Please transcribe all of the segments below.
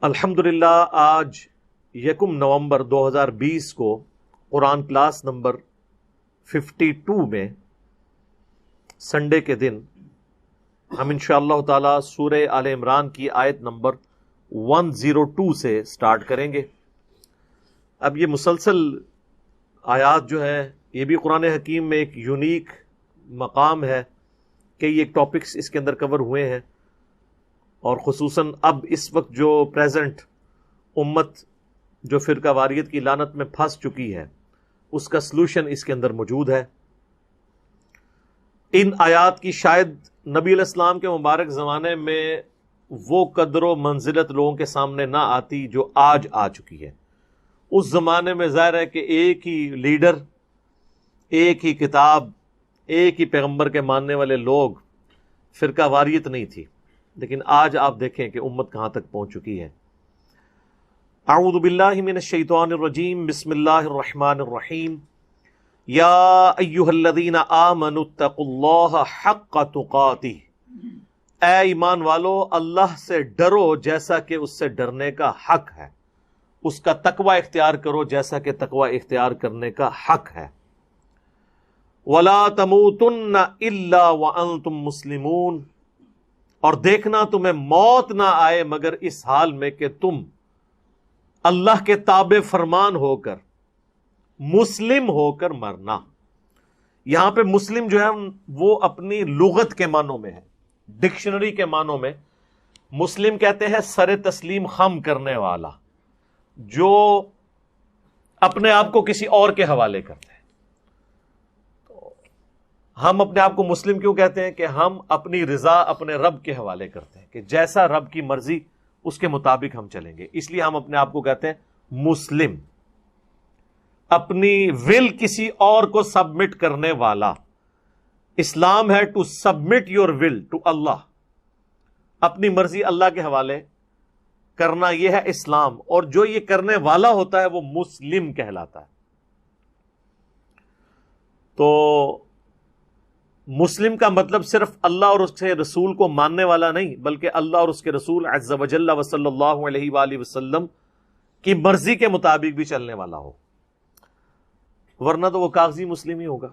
الحمدللہ آج 1 نومبر 2020 کو قرآن کلاس نمبر 52 میں سنڈے کے دن ہم انشاءاللہ تعالی سورہ آل عمران کی آیت نمبر 102 سے سٹارٹ کریں گے۔ اب یہ مسلسل آیات جو ہے یہ بھی قرآن حکیم میں ایک یونیک مقام ہے کہ یہ ایک ٹاپکس اس کے اندر کور ہوئے ہیں، اور خصوصاً اب اس وقت جو پریزنٹ امت جو فرقہ واریت کی لعنت میں پھنس چکی ہے اس کا سلوشن اس کے اندر موجود ہے۔ ان آیات کی شاید نبی علیہ السلام کے مبارک زمانے میں وہ قدر و منزلت لوگوں کے سامنے نہ آتی جو آج آ چکی ہے۔ اس زمانے میں ظاہر ہے کہ ایک ہی لیڈر، ایک ہی کتاب، ایک ہی پیغمبر کے ماننے والے لوگ، فرقہ واریت نہیں تھی، لیکن آج آپ دیکھیں کہ امت کہاں تک پہنچ چکی ہے۔ اعوذ باللہ من الشیطان الرجیم، بسم اللہ الرحمن الرحیم، یا ایہا الذین آمنوا اتقوا اللہ حق تقاتہ، اے ایمان والو اللہ سے ڈرو جیسا کہ اس سے ڈرنے کا حق ہے، اس کا تقوی اختیار کرو جیسا کہ تقوی اختیار کرنے کا حق ہے۔ وَلَا تَمُوتُنَّ إِلَّا وَأَنْتُمْ مُسْلِمُونَ، اور دیکھنا تمہیں موت نہ آئے مگر اس حال میں کہ تم اللہ کے تابع فرمان ہو کر، مسلم ہو کر مرنا۔ یہاں پہ مسلم جو ہے وہ اپنی لغت کے معنوں میں ہے، ڈکشنری کے معنوں میں مسلم کہتے ہیں سر تسلیم خم کرنے والا، جو اپنے آپ کو کسی اور کے حوالے کرتے ہیں۔ ہم اپنے آپ کو مسلم کیوں کہتے ہیں؟ کہ ہم اپنی رضا اپنے رب کے حوالے کرتے ہیں، کہ جیسا رب کی مرضی اس کے مطابق ہم چلیں گے، اس لیے ہم اپنے آپ کو کہتے ہیں مسلم، اپنی ول کسی اور کو سبمٹ کرنے والا۔ اسلام ہے to submit your will to اللہ، اپنی مرضی اللہ کے حوالے کرنا، یہ ہے اسلام، اور جو یہ کرنے والا ہوتا ہے وہ مسلم کہلاتا ہے۔ تو مسلم کا مطلب صرف اللہ اور اس کے رسول کو ماننے والا نہیں، بلکہ اللہ اور اس کے رسول عز و جل و صلی اللہ علیہ وآلہ وسلم کی مرضی کے مطابق بھی چلنے والا ہو، ورنہ تو وہ کاغذی مسلم ہی ہوگا۔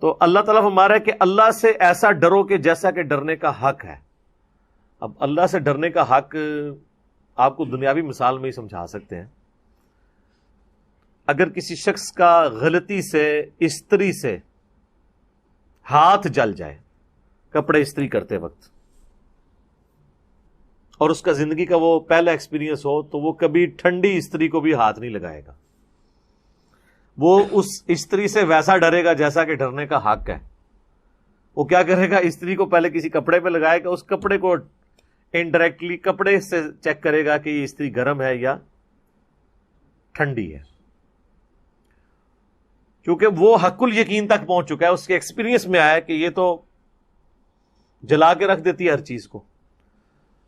تو اللہ تعالیٰ ہمارا ہے کہ اللہ سے ایسا ڈرو کہ جیسا کہ ڈرنے کا حق ہے۔ اب اللہ سے ڈرنے کا حق آپ کو دنیاوی مثال میں ہی سمجھا سکتے ہیں۔ اگر کسی شخص کا غلطی سے استری سے ہاتھ جل جائے کپڑے استری کرتے وقت، اور اس کا زندگی کا وہ پہلا ایکسپیرینس ہو، تو وہ کبھی ٹھنڈی استری کو بھی ہاتھ نہیں لگائے گا، وہ اس استری سے ویسا ڈرے گا جیسا کہ ڈرنے کا حق ہے۔ وہ کیا کرے گا؟ استری کو پہلے کسی کپڑے پہ لگائے گا، اس کپڑے کو انڈائریکٹلی کپڑے سے چیک کرے گا کہ یہ استری گرم ہے یا ٹھنڈی ہے، کیونکہ وہ حق الیقین تک پہنچ چکا ہے، اس کے ایکسپیرینس میں آیا ہے کہ یہ تو جلا کے رکھ دیتی ہے ہر چیز کو۔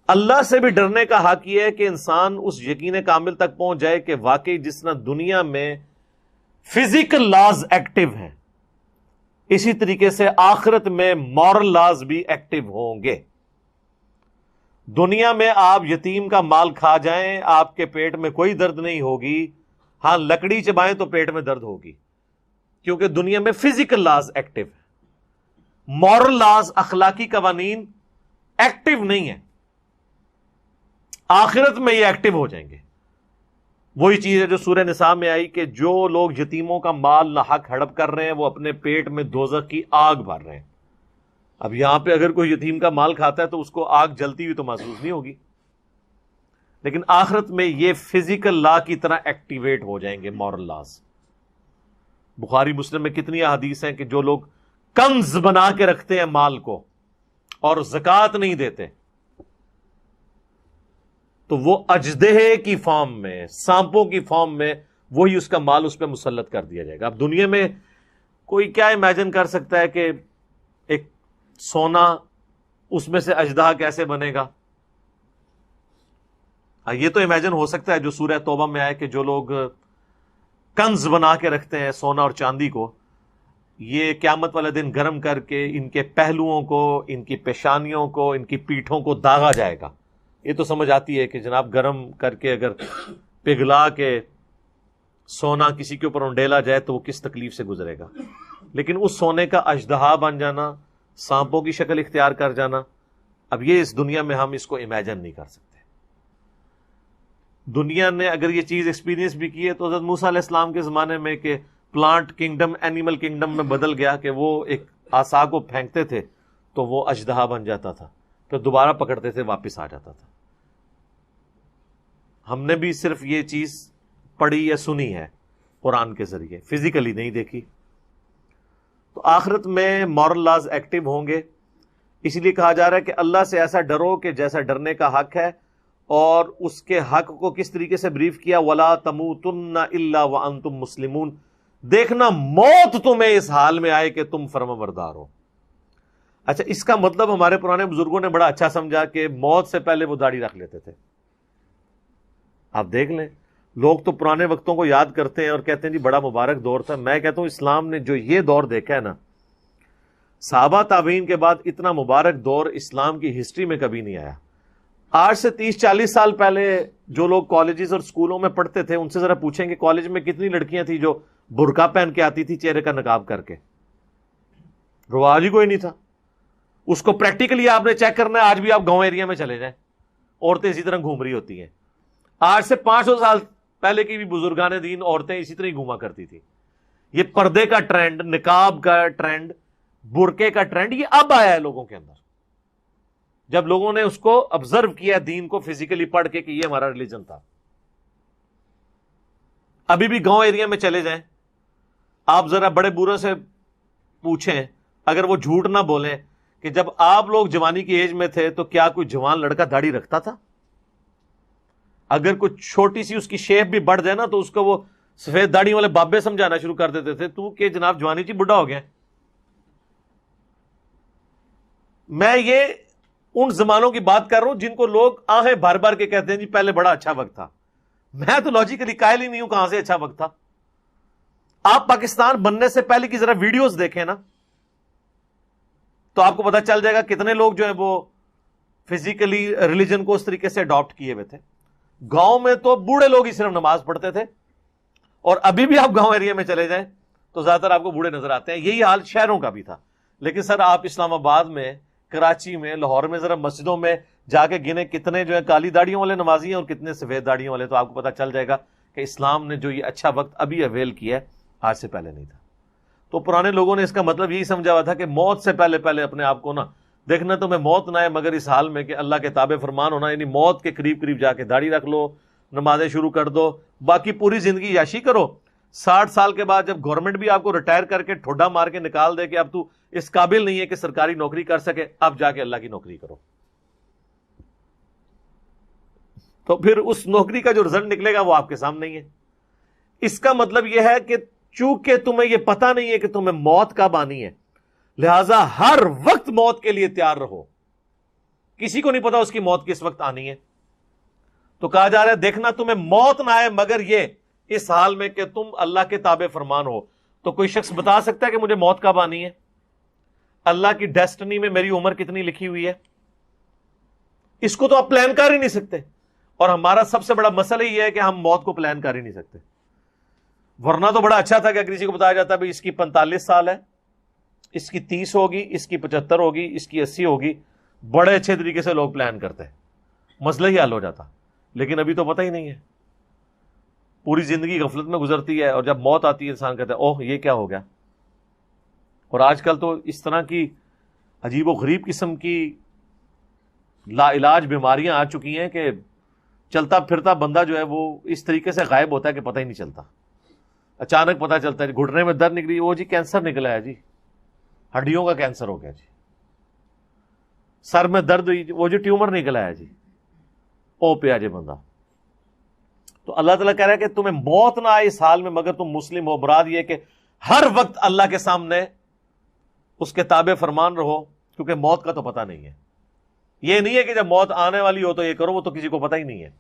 اللہ سے بھی ڈرنے کا حق یہ ہے کہ انسان اس یقین کامل تک پہنچ جائے کہ واقعی جس طرح دنیا میں فزیکل لاز ایکٹیو ہیں، اسی طریقے سے آخرت میں مورل لاز بھی ایکٹیو ہوں گے۔ دنیا میں آپ یتیم کا مال کھا جائیں، آپ کے پیٹ میں کوئی درد نہیں ہوگی، ہاں لکڑی چبائیں تو پیٹ میں درد ہوگی، کیونکہ دنیا میں فزیکل لاز ایکٹیو ہے، مورل لاز، اخلاقی قوانین ایکٹیو نہیں ہیں۔ آخرت میں یہ ایکٹیو ہو جائیں گے۔ وہی چیز ہے جو سورہ نساء میں آئی کہ جو لوگ یتیموں کا مال ناحق ہڑپ کر رہے ہیں وہ اپنے پیٹ میں دوزخ کی آگ بھر رہے ہیں۔ اب یہاں پہ اگر کوئی یتیم کا مال کھاتا ہے تو اس کو آگ جلتی ہوئی تو محسوس نہیں ہوگی، لیکن آخرت میں یہ فزیکل لا کی طرح ایکٹیویٹ ہو جائیں گے مورل لاز۔ بخاری مسلم میں کتنی احادیث ہیں کہ جو لوگ کنز بنا کے رکھتے ہیں مال کو اور زکوٰۃ نہیں دیتے، تو وہ اجدہے کی فارم میں، سانپوں کی فارم میں وہی اس کا مال اس پہ مسلط کر دیا جائے گا۔ اب دنیا میں کوئی کیا امیجن کر سکتا ہے کہ ایک سونا اس میں سے اژدہا کیسے بنے گا؟ یہ تو امیجن ہو سکتا ہے جو سورہ توبہ میں آئے کہ جو لوگ کنز بنا کے رکھتے ہیں سونا اور چاندی کو، یہ قیامت والے دن گرم کر کے ان کے پہلوؤں کو، ان کی پیشانیوں کو، ان کی پیٹھوں کو داغا جائے گا یہ تو سمجھ آتی ہے کہ جناب گرم کر کے اگر پگھلا کے سونا کسی کے اوپر انڈیلا جائے تو وہ کس تکلیف سے گزرے گا، لیکن اس سونے کا اژدہا بن جانا، سانپوں کی شکل اختیار کر جانا، اب یہ اس دنیا میں ہم اس کو امیجن نہیں کر سکتے۔ دنیا نے اگر یہ چیز ایکسپیرینس بھی کی ہے تو حضرت موسیٰ علیہ السلام کے زمانے میں کہ پلانٹ کنگڈم اینیمل کنگڈم میں بدل گیا کہ وہ ایک عصا کو پھینکتے تھے تو وہ اژدہا بن جاتا تھا، پھر دوبارہ پکڑتے تھے واپس آ جاتا تھا۔ ہم نے بھی صرف یہ چیز پڑھی یا سنی ہے قرآن کے ذریعے، فزیکلی نہیں دیکھی۔ تو آخرت میں مورل لاز ایکٹیو ہوں گے، اس لیے کہا جا رہا ہے کہ اللہ سے ایسا ڈرو کہ جیسا ڈرنے کا حق ہے، اور اس کے حق کو کس طریقے سے بریف کیا، وَلَا تَمُوتُنَّ إِلَّا وَأَنْتُمْ مُسْلِمُونَ، دیکھنا موت تمہیں اس حال میں آئے کہ تم فرمانبردار ہو۔ اچھا، اس کا مطلب ہمارے پرانے بزرگوں نے بڑا اچھا سمجھا کہ موت سے پہلے وہ داڑھی رکھ لیتے تھے۔ آپ دیکھ لیں، لوگ تو پرانے وقتوں کو یاد کرتے ہیں اور کہتے ہیں جی بڑا مبارک دور تھا۔ میں کہتا ہوں اسلام نے جو یہ دور دیکھا ہے نا، صحابہ تابعین کے بعد اتنا مبارک دور اسلام کی ہسٹری میں کبھی نہیں آیا۔ آج سے 30-40 سال پہلے جو لوگ کالجز اور سکولوں میں پڑھتے تھے ان سے ذرا پوچھیں کہ کالج میں کتنی لڑکیاں تھیں جو برقع پہن کے آتی تھی چہرے کا نقاب کر کے؟ رواج ہی کوئی نہیں تھا۔ اس کو پریکٹیکلی آپ نے چیک کرنا ہے، آج بھی آپ گاؤں ایریا میں چلے جائیں، عورتیں اسی طرح گھوم رہی ہوتی ہیں۔ آج سے 500 سال پہلے کی بھی بزرگان دین عورتیں اسی طرح ہی گھوما کرتی تھی۔ یہ پردے کا ٹرینڈ، نقاب کا ٹرینڈ، برقعے کا ٹرینڈ، یہ اب آیا ہے لوگوں کے اندر، جب لوگوں نے اس کو آبزرو کیا دین کو فزیکلی پڑھ کے کہ یہ ہمارا ریلیجن تھا۔ ابھی بھی گاؤں ایریا میں چلے جائیں، آپ ذرا بڑے بوڑھوں سے پوچھیں، اگر وہ جھوٹ نہ بولیں کہ جب آپ لوگ جوانی کی ایج میں تھے تو کیا کوئی جوان لڑکا داڑھی رکھتا تھا؟ اگر کوئی چھوٹی سی اس کی شیپ بھی بڑھ جائے نا تو اس کو وہ سفید داڑھی والے بابے سمجھانا شروع کر دیتے تھے، تو کہ جناب جوانی چی بڈھا ہو گیا۔ میں یہ ان زمانوں کی بات کر رہا ہوں جن کو لوگ آہیں بھر بھر کے کہتے ہیں جی پہلے بڑا اچھا وقت تھا۔ میں تو لاجیکلی قائل ہی نہیں ہوں کہاں سے اچھا وقت تھا۔ آپ پاکستان بننے سے پہلے کی ذرا ویڈیوز دیکھیں نا تو آپ کو پتا چل جائے گا کتنے لوگ جو ہے وہ فزیکلی ریلیجن کو اس طریقے سے اڈاپٹ کیے ہوئے تھے۔ گاؤں میں تو بوڑھے لوگ ہی صرف نماز پڑھتے تھے، اور ابھی بھی آپ گاؤں ایریا میں چلے جائیں تو زیادہ تر آپ کو بوڑھے نظر آتے ہیں۔ یہی حال شہروں کا بھی تھا، لیکن سر آپ اسلام آباد میں، کراچی میں، لاہور میں ذرا مسجدوں میں جا کے گنے کتنے جو ہے کالی داڑیوں والے نمازی ہیں اور کتنے سفید داڑیوں والے، تو آپ کو پتا چل جائے گا کہ اسلام نے جو یہ اچھا وقت ابھی اویل کیا ہے آج سے پہلے نہیں تھا۔ تو پرانے لوگوں نے اس کا مطلب یہی سمجھا ہوا تھا کہ موت سے پہلے پہلے اپنے آپ کو نا دیکھنا تمہیں موت نہ آئے مگر اس حال میں کہ اللہ کے تابع فرمان ہونا، یعنی موت کے قریب قریب جا کے داڑھی رکھ لو، نمازیں شروع کر دو، باقی پوری زندگی یاشی کرو۔ 60 سال کے بعد جب گورنمنٹ بھی آپ کو ریٹائر کر کے ٹھوڈا مار کے نکال دے کہ اب تو اس قابل نہیں ہے کہ سرکاری نوکری کر سکے، اب جا کے اللہ کی نوکری کرو، تو پھر اس نوکری کا جو رزلٹ نکلے گا وہ آپ کے سامنے ہی ہے۔ اس کا مطلب یہ ہے کہ چونکہ تمہیں یہ پتا نہیں ہے کہ تمہیں موت کب آنی ہے، لہذا ہر وقت موت کے لیے تیار رہو۔ کسی کو نہیں پتا اس کی موت کس وقت آنی ہے، تو کہا جا رہا ہے دیکھنا تمہیں موت نہ آئے مگر یہ اس حال میں کہ تم اللہ کے تابع فرمان ہو۔ تو کوئی شخص بتا سکتا ہے کہ مجھے موت کب آنی ہے؟ اللہ کی ڈیسٹنی میں میری عمر کتنی لکھی ہوئی ہے؟ اس کو تو آپ پلان کر ہی نہیں سکتے، اور ہمارا سب سے بڑا مسئلہ یہ ہے کہ ہم موت کو پلان کر ہی نہیں سکتے۔ ورنہ تو بڑا اچھا تھا کہ اگر کسی کو بتایا جاتا ہے اس کی 45 سال ہے، اس کی 30 ہوگی، اس کی 75 ہوگی، اس کی 80 ہوگی، بڑے اچھے طریقے سے لوگ پلان کرتے ہیں، مسئلہ ہی حل ہو جاتا۔ لیکن ابھی تو پتہ ہی نہیں ہے، پوری زندگی غفلت میں گزرتی ہے، اور جب موت آتی ہے انسان کہتا ہے اوہ یہ کیا ہو گیا۔ اور آج کل تو اس طرح کی عجیب و غریب قسم کی لا علاج بیماریاں آ چکی ہیں کہ چلتا پھرتا بندہ جو ہے وہ اس طریقے سے غائب ہوتا ہے کہ پتہ ہی نہیں چلتا۔ اچانک پتہ چلتا ہے گھٹنے میں درد نکلی، وہ جی کینسر نکلا ہے، جی ہڈیوں کا کینسر ہو گیا، جی سر میں درد ہوئی، وہ جو ٹیومر نکلا ہے، جی او پہ آ جائے بندہ۔ تو اللہ تعالیٰ کہہ رہا ہے کہ تمہیں موت نہ آئے اس حال میں مگر تم مسلم ہو۔ مراد یہ کہ ہر وقت اللہ کے سامنے اس کے تابع فرمان رہو، کیونکہ موت کا تو پتہ نہیں ہے۔ یہ نہیں ہے کہ جب موت آنے والی ہو تو یہ کرو، وہ تو کسی کو پتہ ہی نہیں ہے۔